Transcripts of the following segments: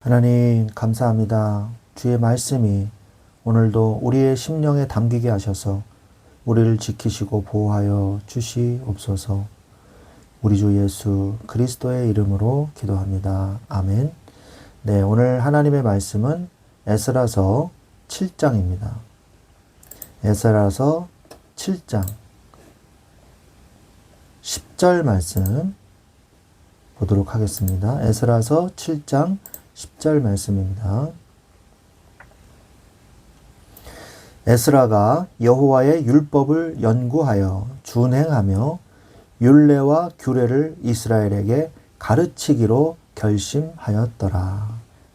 하나님 감사합니다. 주의 말씀이 오늘도 우리의 심령에 담기게 하셔서 우리를 지키시고 보호하여 주시옵소서. 우리 주 예수 그리스도의 이름으로 기도합니다. 아멘. 네, 오늘 하나님의 말씀은 에스라서 7장입니다. 에스라서 7장 10절 말씀 보도록 하겠습니다. 에스라서 7장 10절 말씀입니다. 에스라가 여호와의 율법을 연구하여 준행하며 율례와 규례를 이스라엘에게 가르치기로 결심하였더라.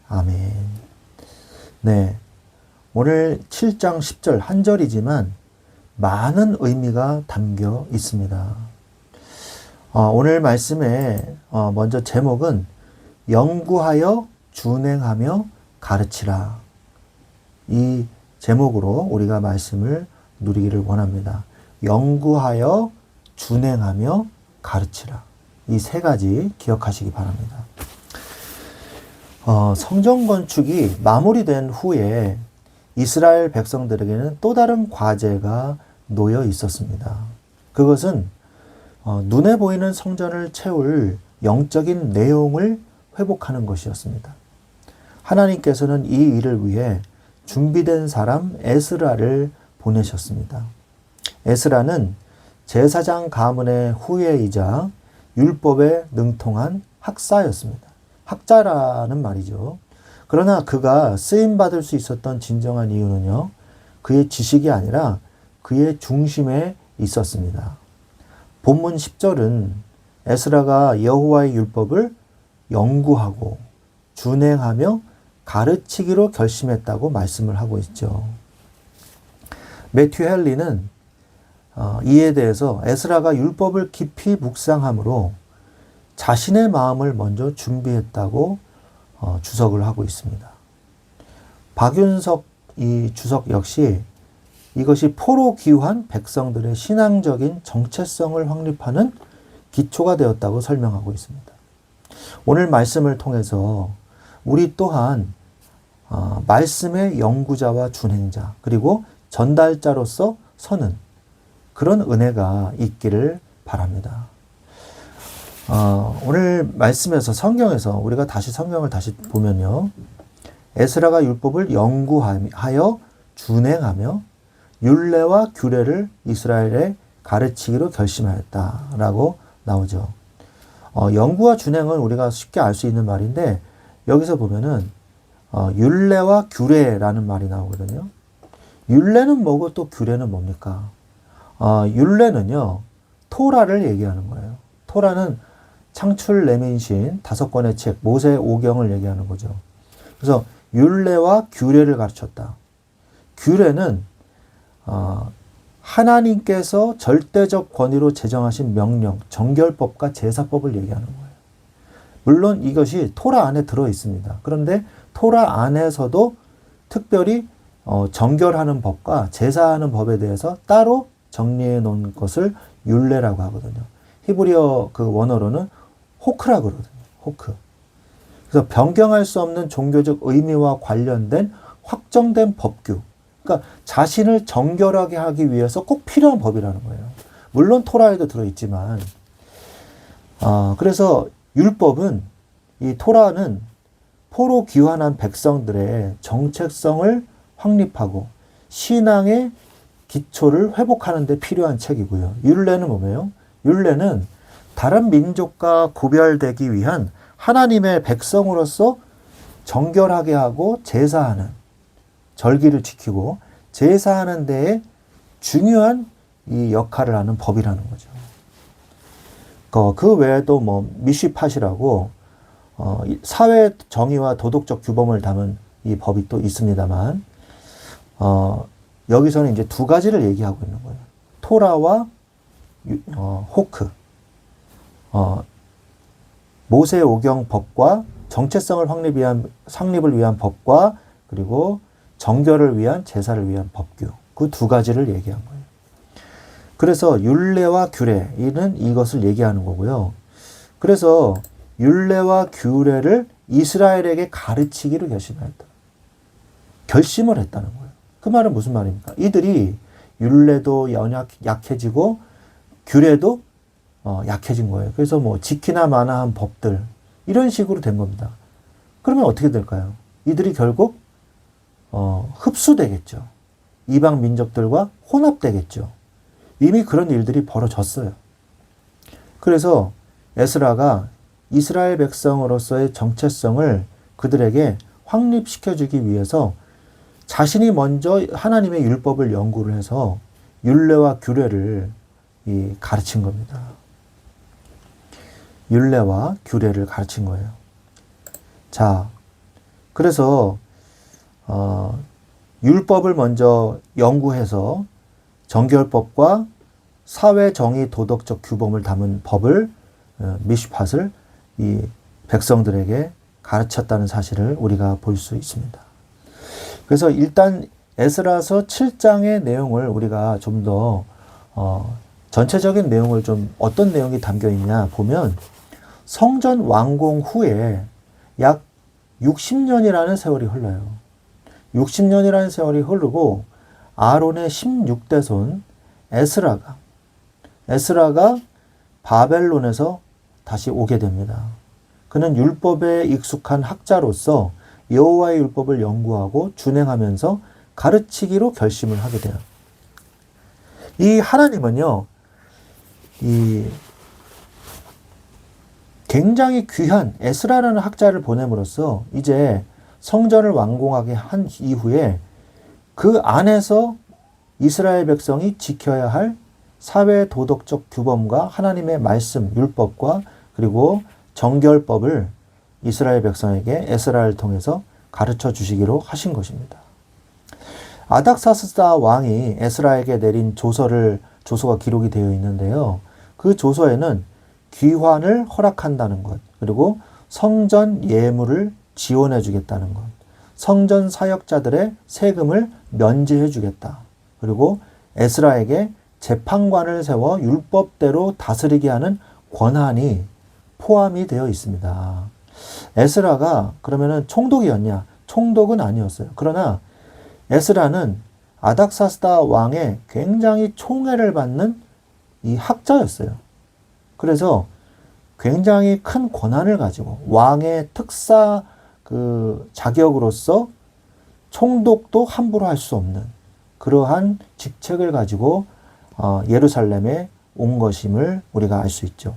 아멘. 네, 오늘 7장 10절 한 절이지만 많은 의미가 담겨 있습니다. 오늘 말씀의 먼저 제목은 연구하여 준행하며 가르치라. 이 제목으로 우리가 말씀을 누리기를 원합니다. 연구하여 준행하며 가르치라. 이 세 가지 기억하시기 바랍니다. 성전 건축이 마무리된 후에 이스라엘 백성들에게는 또 다른 과제가 놓여 있었습니다. 그것은 눈에 보이는 성전을 채울 영적인 내용을 회복하는 것이었습니다. 하나님께서는 이 일을 위해 준비된 사람 에스라를 보내셨습니다. 에스라는 제사장 가문의 후예이자 율법에 능통한 학사였습니다. 학자라는 말이죠. 그러나 그가 쓰임받을 수 있었던 진정한 이유는요, 그의 지식이 아니라 그의 중심에 있었습니다. 본문 10절은 에스라가 여호와의 율법을 연구하고 준행하며 가르치기로 결심했다고 말씀을 하고 있죠. 매튜 헨리는 이에 대해서 에스라가 율법을 깊이 묵상함으로 자신의 마음을 먼저 준비했다고 주석을 하고 있습니다. 박윤석 이 주석 역시 이것이 포로 귀환 백성들의 신앙적인 정체성을 확립하는 기초가 되었다고 설명하고 있습니다. 오늘 말씀을 통해서 우리 또한 말씀의 연구자와 준행자 그리고 전달자로서 서는 그런 은혜가 있기를 바랍니다. 오늘 말씀에서 성경에서 우리가 성경을 다시 보면요, 에스라가 율법을 연구하여 준행하며 율례와 규례를 이스라엘에 가르치기로 결심하였다라고 나오죠. 연구와 준행은 우리가 쉽게 알 수 있는 말인데 여기서 보면은 율례와 규례라는 말이 나오거든요. 율례는 뭐고 또 규례는 뭡니까? 율례는요, 토라를 얘기하는 거예요. 토라는 창출 레민신 5권의 책 모세 오경을 얘기하는 거죠. 그래서 율례와 규례를 가르쳤다. 규례는 하나님께서 절대적 권위로 제정하신 명령, 정결법과 제사법을 얘기하는 거예요. 물론 이것이 토라 안에 들어 있습니다. 그런데 토라 안에서도 특별히 정결하는 법과 제사하는 법에 대해서 따로 정리해 놓은 것을 율례라고 하거든요. 히브리어 그 원어로는 호크라고 그러거든요. 호크. 그래서 변경할 수 없는 종교적 의미와 관련된 확정된 법규. 그러니까 자신을 정결하게 하기 위해서 꼭 필요한 법이라는 거예요. 물론 토라에도 들어있지만, 그래서 율법은, 이 토라는 포로 귀환한 백성들의 정체성을 확립하고 신앙의 기초를 회복하는 데 필요한 책이고요. 율례는 뭐예요? 율례는 다른 민족과 구별되기 위한 하나님의 백성으로서 정결하게 하고 제사하는, 절기를 지키고 제사하는 데에 중요한 이 역할을 하는 법이라는 거죠. 그 외에도 미쉬팟이라고 사회 정의와 도덕적 규범을 담은 이 법이 또 있습니다만, 여기서는 이제 두 가지를 얘기하고 있는 거예요. 토라와 호크. 모세 오경 법과 정체성을 확립을 위한 법과 그리고 정결을 위한 제사를 위한 법규. 그 두 가지를 얘기한 거예요. 그래서 율례와 규례, 이는 이것을 얘기하는 거고요. 그래서 율례와 규례를 이스라엘에게 가르치기로 결심을 했다는 거예요. 그 말은 무슨 말입니까? 이들이 율례도 약해지고 규례도 약해진 거예요. 그래서 뭐 지키나 마나한 법들 이런 식으로 된 겁니다. 그러면 어떻게 될까요? 이들이 결국 흡수되겠죠. 이방 민족들과 혼합되겠죠. 이미 그런 일들이 벌어졌어요. 그래서 에스라가 이스라엘 백성으로서의 정체성을 그들에게 확립시켜주기 위해서 자신이 먼저 하나님의 율법을 연구를 해서 율례와 규례를 가르친 겁니다. 율례와 규례를 가르친 거예요. 자, 그래서 율법을 먼저 연구해서 정결법과 사회 정의 도덕적 규범을 담은 법을 미슈팟을 이 백성들에게 가르쳤다는 사실을 우리가 볼 수 있습니다. 그래서 일단 에스라서 7장의 내용을 우리가 좀 더 전체적인 내용을 좀 어떤 내용이 담겨 있냐 보면 성전 완공 후에 약 60년이라는 세월이 흘러요. 60년이라는 세월이 흐르고 아론의 16대 손 에스라가 바벨론에서 다시 오게 됩니다. 그는 율법에 익숙한 학자로서 여호와의 율법을 연구하고 준행하면서 가르치기로 결심을 하게 돼요. 이 하나님은요, 이 굉장히 귀한 에스라라는 학자를 보냄으로써 이제 성전을 완공하게 한 이후에 그 안에서 이스라엘 백성이 지켜야 할 사회 도덕적 규범과 하나님의 말씀, 율법과 그리고 정결법을 이스라엘 백성에게 에스라를 통해서 가르쳐 주시기로 하신 것입니다. 아닥사스다 왕이 에스라에게 내린 조서가 기록이 되어 있는데요. 그 조서에는 귀환을 허락한다는 것, 그리고 성전 예물을 지원해 주겠다는 것, 성전 사역자들의 세금을 면제해 주겠다. 그리고 에스라에게 재판관을 세워 율법대로 다스리게 하는 권한이 포함이 되어 있습니다. 에스라가 그러면은 총독이었냐? 총독은 아니었어요. 그러나 에스라는 아닥사스다 왕의 굉장히 총애를 받는 이 학자였어요. 그래서 굉장히 큰 권한을 가지고 왕의 특사 자격으로서 총독도 함부로 할 수 없는 그러한 직책을 가지고 예루살렘에 온 것임을 우리가 알 수 있죠.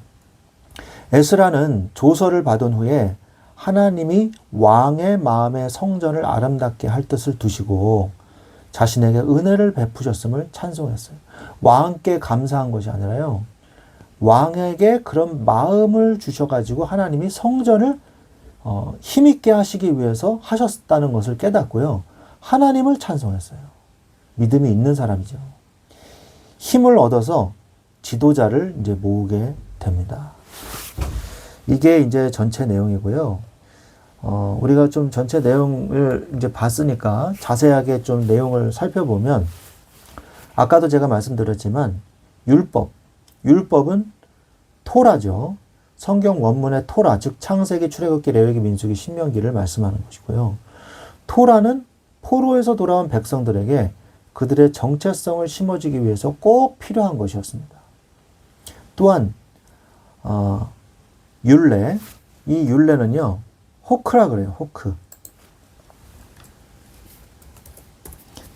에스라는 조서를 받은 후에 하나님이 왕의 마음에 성전을 아름답게 할 뜻을 두시고 자신에게 은혜를 베푸셨음을 찬송했어요. 왕께 감사한 것이 아니라요. 왕에게 그런 마음을 주셔가지고 하나님이 성전을 힘있게 하시기 위해서 하셨다는 것을 깨닫고요. 하나님을 찬송했어요. 믿음이 있는 사람이죠. 힘을 얻어서 지도자를 이제 모으게 됩니다. 이게 이제 전체 내용이고요. 우리가 좀 전체 내용을 이제 봤으니까 자세하게 좀 내용을 살펴보면 아까도 제가 말씀드렸지만 율법은 토라죠. 성경 원문의 토라, 즉 창세기, 출애굽기, 레위기, 민수기, 신명기를 말씀하는 것이고요. 토라는 포로에서 돌아온 백성들에게 그들의 정체성을 심어주기 위해서 꼭 필요한 것이었습니다. 또한 율례, 이 율례는요, 호크라 그래요. 호크.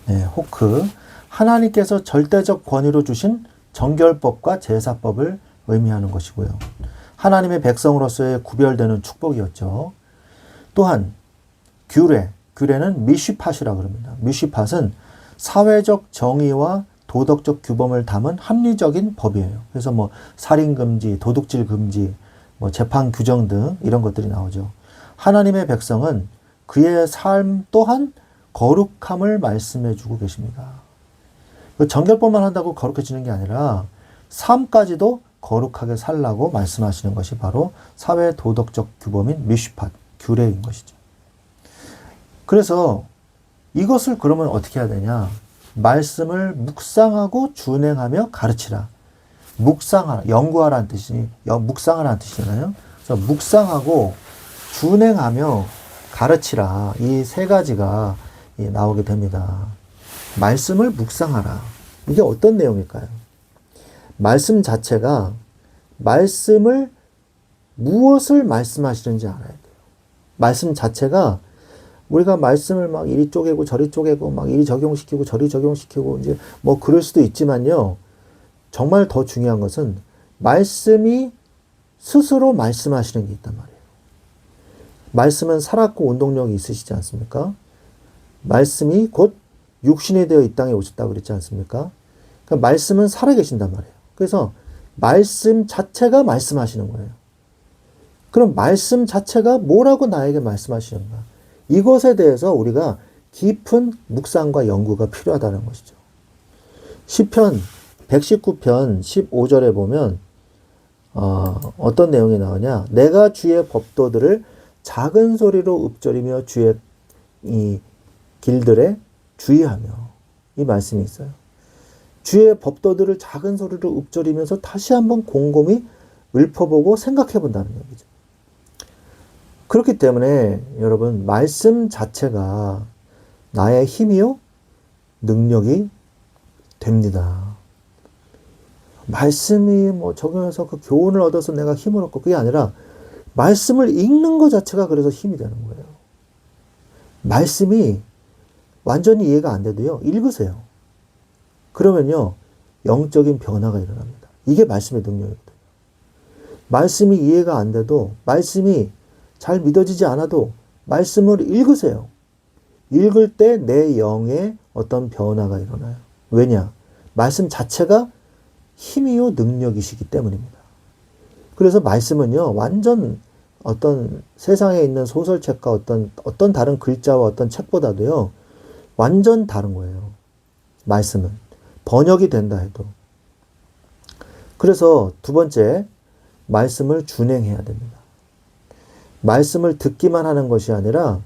네, 호크. 하나님께서 절대적 권위로 주신 정결법과 제사법을 의미하는 것이고요. 하나님의 백성으로서의 구별되는 축복이었죠. 또한 규례는 미슈팟이라고 합니다. 미슈팟은 사회적 정의와 도덕적 규범을 담은 합리적인 법이에요. 그래서 뭐 살인 금지, 도둑질 금지, 뭐 재판 규정 등 이런 것들이 나오죠. 하나님의 백성은 그의 삶 또한 거룩함을 말씀해 주고 계십니다. 정결법만 한다고 거룩해지는 게 아니라 삶까지도 거룩하게 살라고 말씀하시는 것이 바로 사회 도덕적 규범인 미슈팟, 규례인 것이죠. 그래서 이것을 그러면 어떻게 해야 되냐? 말씀을 묵상하고 준행하며 가르치라. 묵상하라, 연구하라는 뜻이, 묵상하라는 뜻이잖아요. 그래서 묵상하고 준행하며 가르치라. 이 세 가지가 나오게 됩니다. 말씀을 묵상하라. 이게 어떤 내용일까요? 말씀 자체가 무엇을 말씀하시는지 알아야 돼요. 말씀 자체가 우리가 말씀을 막 이리 쪼개고 저리 쪼개고 막 이리 적용시키고 저리 적용시키고 이제 뭐 그럴 수도 있지만요. 정말 더 중요한 것은 말씀이 스스로 말씀하시는 게 있단 말이에요. 말씀은 살았고 운동력이 있으시지 않습니까? 말씀이 곧 육신이 되어 이 땅에 오셨다고 그랬지 않습니까? 그러니까 말씀은 살아계신단 말이에요. 그래서 말씀 자체가 말씀하시는 거예요. 그럼 말씀 자체가 뭐라고 나에게 말씀하시는가? 이것에 대해서 우리가 깊은 묵상과 연구가 필요하다는 것이죠. 시편 119편 15절에 보면 어떤 내용이 나오냐? 내가 주의 법도들을 작은 소리로 읊조리며 주의 이 길들에 주의하며, 이 말씀이 있어요. 주의 법도들을 작은 소리로 읊조리면서 다시 한번 곰곰이 읊어보고 생각해 본다는 얘기죠. 그렇기 때문에 여러분, 말씀 자체가 나의 힘이요 능력이 됩니다. 말씀이 뭐 적용해서 그 교훈을 얻어서 내가 힘을 얻고, 그게 아니라 말씀을 읽는 것 자체가 그래서 힘이 되는 거예요. 말씀이 완전히 이해가 안 돼도요, 읽으세요. 그러면요, 영적인 변화가 일어납니다. 이게 말씀의 능력이거든요. 말씀이 이해가 안 돼도, 말씀이 잘 믿어지지 않아도 말씀을 읽으세요. 읽을 때 내 영에 어떤 변화가 일어나요. 왜냐? 말씀 자체가 힘이요 능력이시기 때문입니다. 그래서 말씀은요, 완전 어떤 세상에 있는 소설책과 어떤 다른 글자와 어떤 책보다도요, 완전 다른 거예요. 말씀은. 번역이 된다 해도. 그래서 두 번째, 말씀을 준행해야 됩니다. 말씀을 듣기만 하는 것이 아니라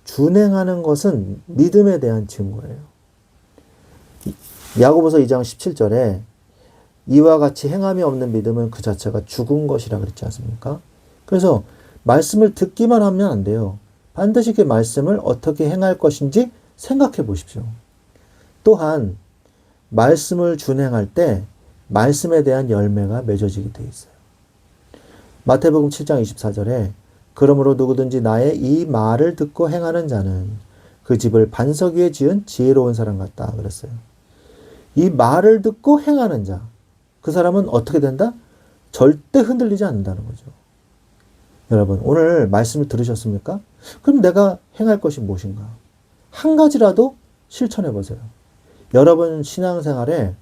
준행하는 것은 믿음에 대한 증거예요. 야고보서 2장 17절에 이와 같이 행함이 없는 믿음은 그 자체가 죽은 것이라 그랬지 않습니까? 그래서 말씀을 듣기만 하면 안 돼요. 반드시 그 말씀을 어떻게 행할 것인지 생각해 보십시오. 또한 말씀을 준행할 때 말씀에 대한 열매가 맺어지게 되어 있어요. 마태복음 7장 24절에 그러므로 누구든지 나의 이 말을 듣고 행하는 자는 그 집을 반석 위에 지은 지혜로운 사람 같다 그랬어요. 이 말을 듣고 행하는 자, 그 사람은 어떻게 된다? 절대 흔들리지 않는다는 거죠. 여러분, 오늘 말씀을 들으셨습니까? 그럼 내가 행할 것이 무엇인가? 한 가지라도 실천해 보세요. 여러분 신앙생활에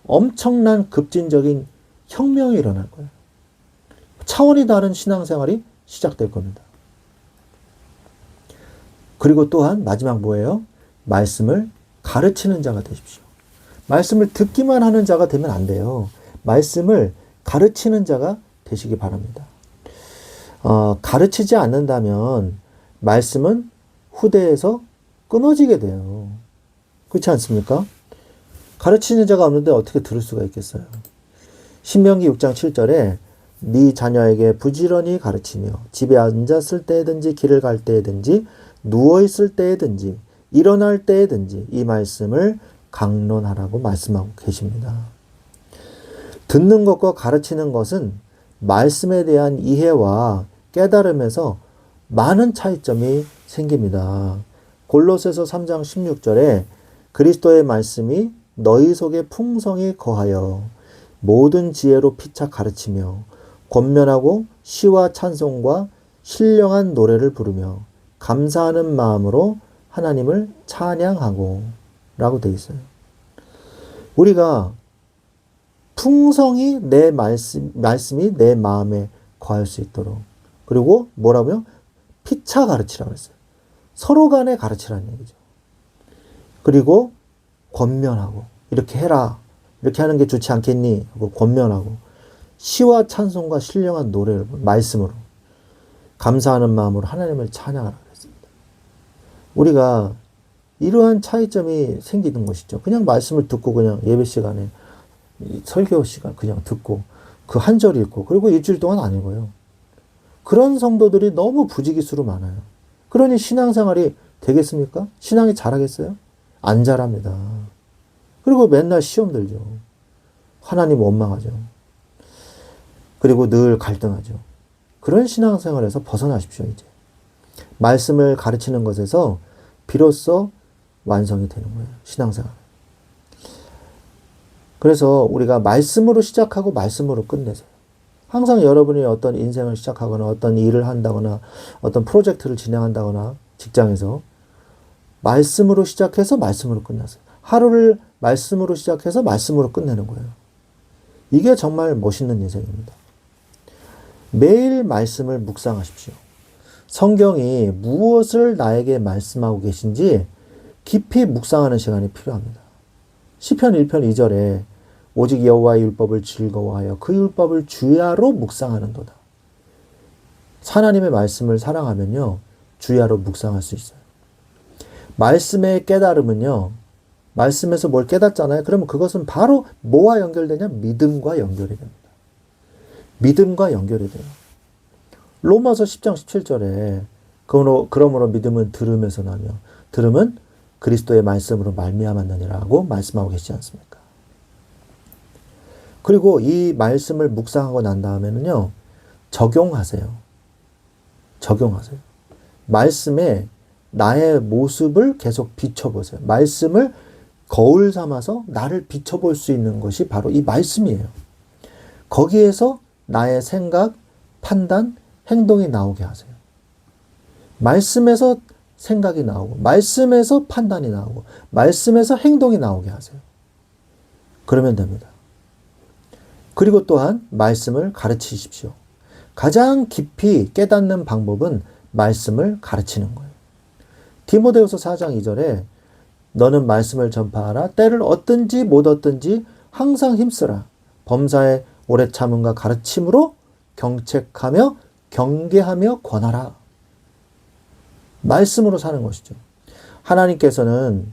엄청난 급진적인 혁명이 일어날 거예요. 차원이 다른 신앙생활이 시작될 겁니다. 그리고 또한 마지막 뭐예요? 말씀을 가르치는 자가 되십시오. 말씀을 듣기만 하는 자가 되면 안 돼요. 말씀을 가르치는 자가 되시기 바랍니다. 가르치지 않는다면 말씀은 후대에서 끊어지게 돼요. 그렇지 않습니까? 가르치는 자가 없는데 어떻게 들을 수가 있겠어요? 신명기 6장 7절에 네 자녀에게 부지런히 가르치며 집에 앉았을 때든지 길을 갈 때든지 누워있을 때든지 일어날 때든지 이 말씀을 강론하라고 말씀하고 계십니다. 듣는 것과 가르치는 것은 말씀에 대한 이해와 깨달음에서 많은 차이점이 생깁니다. 골로새서 3장 16절에 그리스도의 말씀이 너희 속에 풍성히 거하여 모든 지혜로 피차 가르치며 권면하고 시와 찬송과 신령한 노래를 부르며 감사하는 마음으로 하나님을 찬양하고 라고 되어 있어요. 우리가 풍성히 내 말씀이 내 마음에 거할 수 있도록, 그리고 뭐라고요? 피차 가르치라고 했어요. 서로 간에 가르치라는 얘기죠. 그리고 권면하고 이렇게 해라, 이렇게 하는 게 좋지 않겠니? 하고 권면하고 시와 찬송과 신령한 노래를 말씀으로 감사하는 마음으로 하나님을 찬양하라고 했습니다. 우리가 이러한 차이점이 생기는 것이죠. 그냥 말씀을 듣고 그냥 예배 시간에 설교 시간 그냥 듣고 그 한 절 읽고 그리고 일주일 동안 안 읽어요. 그런 성도들이 너무 부지기수로 많아요. 그러니 신앙생활이 되겠습니까? 신앙이 잘하겠어요? 안 잘합니다. 그리고 맨날 시험 들죠. 하나님 원망하죠. 그리고 늘 갈등하죠. 그런 신앙생활에서 벗어나십시오, 이제. 말씀을 가르치는 것에서 비로소 완성이 되는 거예요, 신앙생활. 그래서 우리가 말씀으로 시작하고 말씀으로 끝내세요. 항상 여러분이 어떤 인생을 시작하거나 어떤 일을 한다거나 어떤 프로젝트를 진행한다거나 직장에서 말씀으로 시작해서 말씀으로 끝나세요. 하루를 말씀으로 시작해서 말씀으로 끝내는 거예요. 이게 정말 멋있는 인생입니다. 매일 말씀을 묵상하십시오. 성경이 무엇을 나에게 말씀하고 계신지 깊이 묵상하는 시간이 필요합니다. 시편 1편 2절에 오직 여호와의 율법을 즐거워하여 그 율법을 주야로 묵상하는도다. 하나님의 말씀을 사랑하면요, 주야로 묵상할 수 있어요. 말씀의 깨달음은요, 말씀에서 뭘 깨닫잖아요. 그러면 그것은 바로 뭐와 연결되냐? 믿음과 연결이 됩니다. 믿음과 연결이 돼요. 로마서 10장 17절에 그러므로 믿음은 들음에서 나며 들음은 그리스도의 말씀으로 말미암았느니라고 말씀하고 계시지 않습니까? 그리고 이 말씀을 묵상하고 난 다음에는요, 적용하세요. 적용하세요. 말씀에 나의 모습을 계속 비춰보세요. 말씀을 거울 삼아서 나를 비춰볼 수 있는 것이 바로 이 말씀이에요. 거기에서 나의 생각, 판단, 행동이 나오게 하세요. 말씀에서 생각이 나오고, 말씀에서 판단이 나오고, 말씀에서 행동이 나오게 하세요. 그러면 됩니다. 그리고 또한 말씀을 가르치십시오. 가장 깊이 깨닫는 방법은 말씀을 가르치는 거예요. 디모데후서 4장 2절에 너는 말씀을 전파하라. 때를 얻든지 못 얻든지 항상 힘쓰라. 범사에 오래 참음과 가르침으로 경책하며 경계하며 권하라. 말씀으로 사는 것이죠. 하나님께서는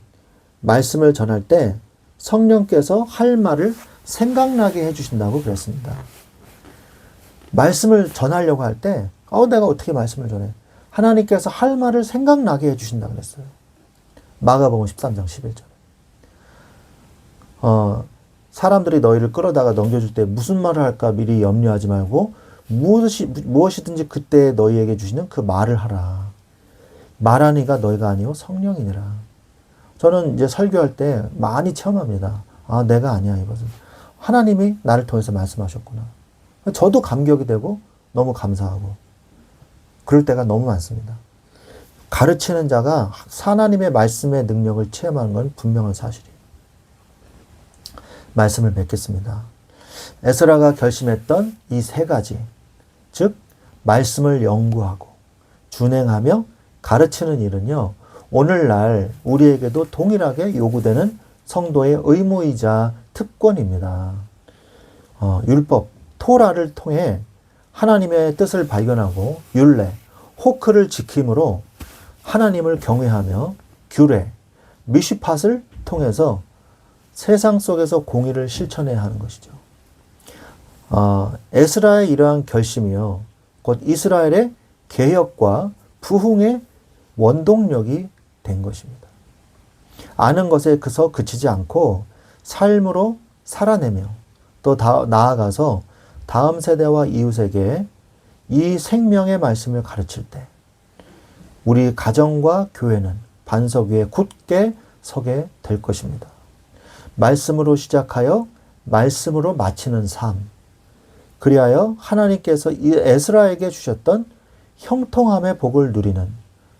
말씀을 전할 때 성령께서 할 말을 생각나게 해주신다고 그랬습니다. 말씀을 전하려고 할 때 내가 어떻게 말씀을 전해? 하나님께서 할 말을 생각나게 해주신다고 그랬어요. 마가복음 13장 11절에. 사람들이 너희를 끌어다가 넘겨줄 때 무슨 말을 할까 미리 염려하지 말고 무엇이든지 그때 너희에게 주시는 그 말을 하라. 말하니가 너희가 아니요 성령이니라. 저는 이제 설교할 때 많이 체험합니다. 내가 아니야 이것은. 하나님이 나를 통해서 말씀하셨구나. 저도 감격이 되고 너무 감사하고 그럴 때가 너무 많습니다. 가르치는 자가 하나님의 말씀의 능력을 체험하는 건 분명한 사실이에요. 말씀을 맺겠습니다. 에스라가 결심했던 이 세 가지, 즉 말씀을 연구하고 준행하며 가르치는 일은요, 오늘날 우리에게도 동일하게 요구되는 성도의 의무이자 특권입니다. 율법, 토라를 통해 하나님의 뜻을 발견하고 율례, 호크를 지킴으로 하나님을 경외하며 규례, 미슈팟을 통해서 세상 속에서 공의를 실천해야 하는 것이죠. 에스라의 이러한 결심이요, 곧 이스라엘의 개혁과 부흥의 원동력이 된 것입니다. 아는 것에 그치지 않고 삶으로 살아내며 또 나아가서 다음 세대와 이웃에게 이 생명의 말씀을 가르칠 때 우리 가정과 교회는 반석 위에 굳게 서게 될 것입니다. 말씀으로 시작하여 말씀으로 마치는 삶, 그리하여 하나님께서 이 에스라에게 주셨던 형통함의 복을 누리는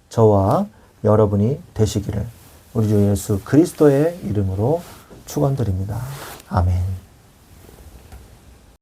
저와 여러분이 되시기를 우리 주 예수 그리스도의 이름으로 축원드립니다. 아멘.